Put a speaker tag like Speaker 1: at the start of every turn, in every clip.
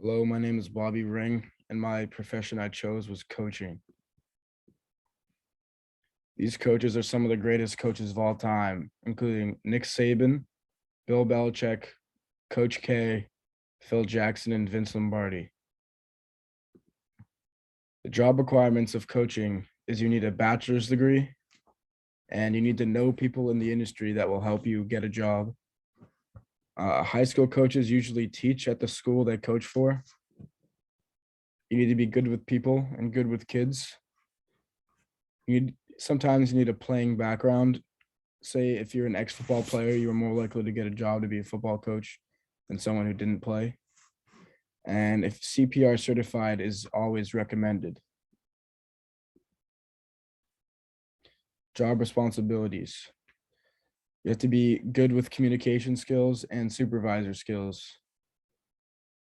Speaker 1: Hello, my name is Bobby Ring, and my profession I chose was coaching. These coaches are some of the greatest coaches of all time, including Nick Saban, Bill Belichick, Coach K, Phil Jackson, and Vince Lombardi. The job requirements of coaching is you need a bachelor's degree, and you need to know people in the industry that will help you get a job. High school coaches usually teach at the school they coach for. You need to be good with people and good with kids. Sometimes you need a playing background. Say if you're an ex-football player, you are more likely to get a job to be a football coach than someone who didn't play. And if CPR certified is always recommended. Job responsibilities. You have to be good with communication skills and supervisor skills.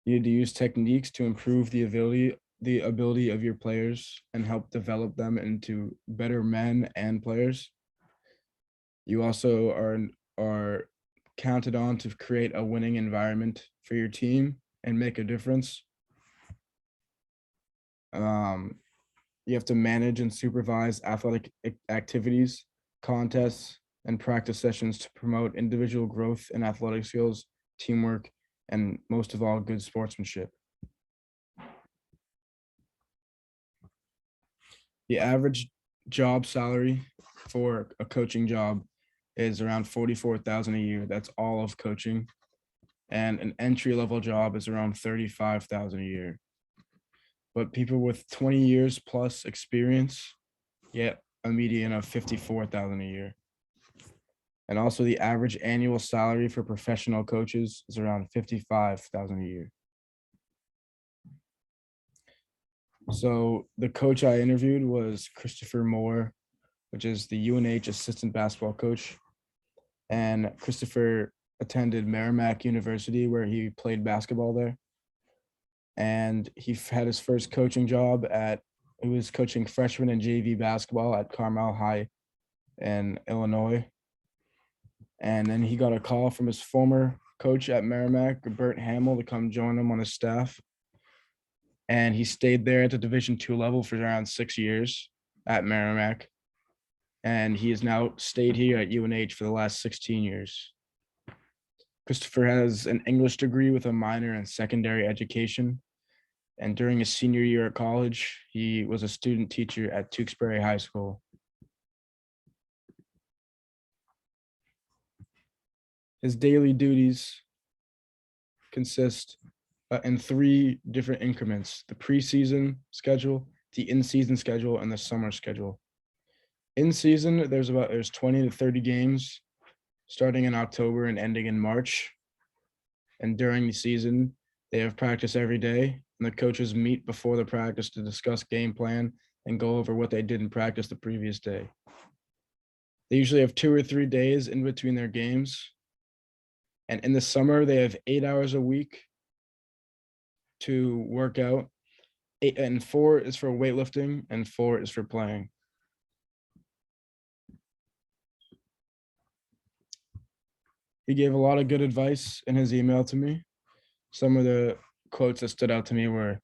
Speaker 1: You need to use techniques to improve the ability of your players and help develop them into better men and players. You also are counted on to create a winning environment for your team and make a difference. You have to manage and supervise athletic activities, contests, and practice sessions to promote individual growth in athletic skills, teamwork, and most of all, good sportsmanship. The average job salary for a coaching job is around 44,000 a year. That's all of coaching. And an entry level job is around 35,000 a year. But people with 20 years plus experience get a median of 54,000 a year. And also the average annual salary for professional coaches is around 55,000 a year. So the coach I interviewed was Christopher Moore, which is the UNH assistant basketball coach. And Christopher attended Merrimack University where he played basketball there. And he had his first coaching job he was coaching freshman and JV basketball at Carmel High in Illinois. And then he got a call from his former coach at Merrimack, Bert Hamill, to come join him on his staff. And he stayed there at the Division II level for around 6 years at Merrimack. And he has now stayed here at UNH for the last 16 years. Christopher has an English degree with a minor in secondary education. And during his senior year at college, he was a student teacher at Tewksbury High School. His daily duties consist in 3 different increments: the preseason schedule, the in-season schedule, and the summer schedule. In season, there's 20 to 30 games starting in October and ending in March. And during the season, they have practice every day, and the coaches meet before the practice to discuss game plan and go over what they did in practice the previous day. They usually have 2 or 3 days in between their games. And in the summer, they have 8 hours a week to work out. 4 is for weightlifting, and 4 is for playing. He gave a lot of good advice in his email to me. Some of the quotes that stood out to me were,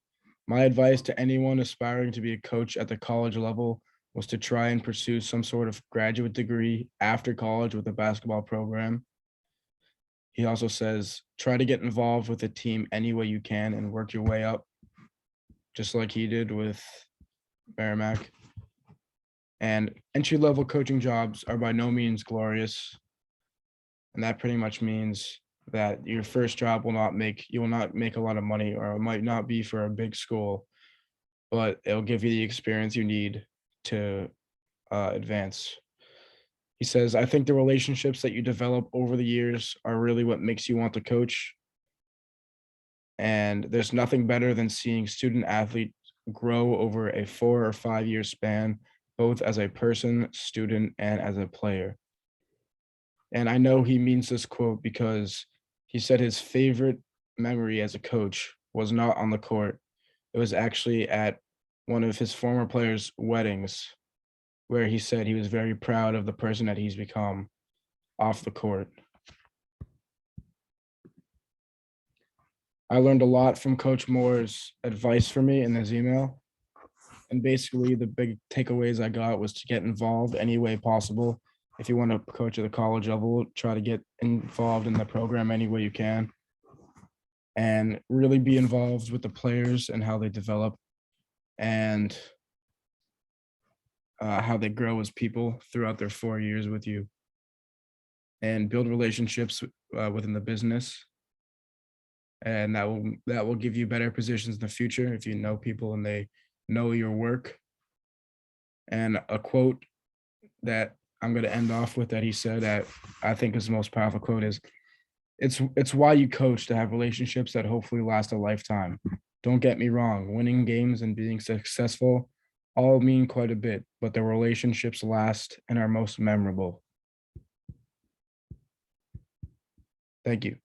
Speaker 1: "My advice to anyone aspiring to be a coach at the college level was to try and pursue some sort of graduate degree after college with a basketball program." He also says, "Try to get involved with the team any way you can and work your way up," just like he did with Merrimack. And entry-level coaching jobs are by no means glorious. And that pretty much means that your first job you will not make a lot of money, or it might not be for a big school, but it'll give you the experience you need to advance. He says, "I think the relationships that you develop over the years are really what makes you want to coach. And there's nothing better than seeing student athletes grow over a 4 or 5 year span, both as a person, student, and as a player." And I know he means this quote because he said his favorite memory as a coach was not on the court. It was actually at one of his former players' weddings, where he said he was very proud of the person that he's become off the court. I learned a lot from Coach Moore's advice for me in his email. And basically, the big takeaways I got was to get involved any way possible. If you want to coach at the college level, try to get involved in the program any way you can, and really be involved with the players and how they develop and how they grow as people throughout their 4 years with you, and build relationships within the business. And that will give you better positions in the future if you know people and they know your work. And a quote that I'm going to end off with that he said that I think is the most powerful quote is, it's why you coach, to have relationships that hopefully last a lifetime. Don't get me wrong, winning games and being successful all mean quite a bit, but the relationships last and are most memorable. Thank you.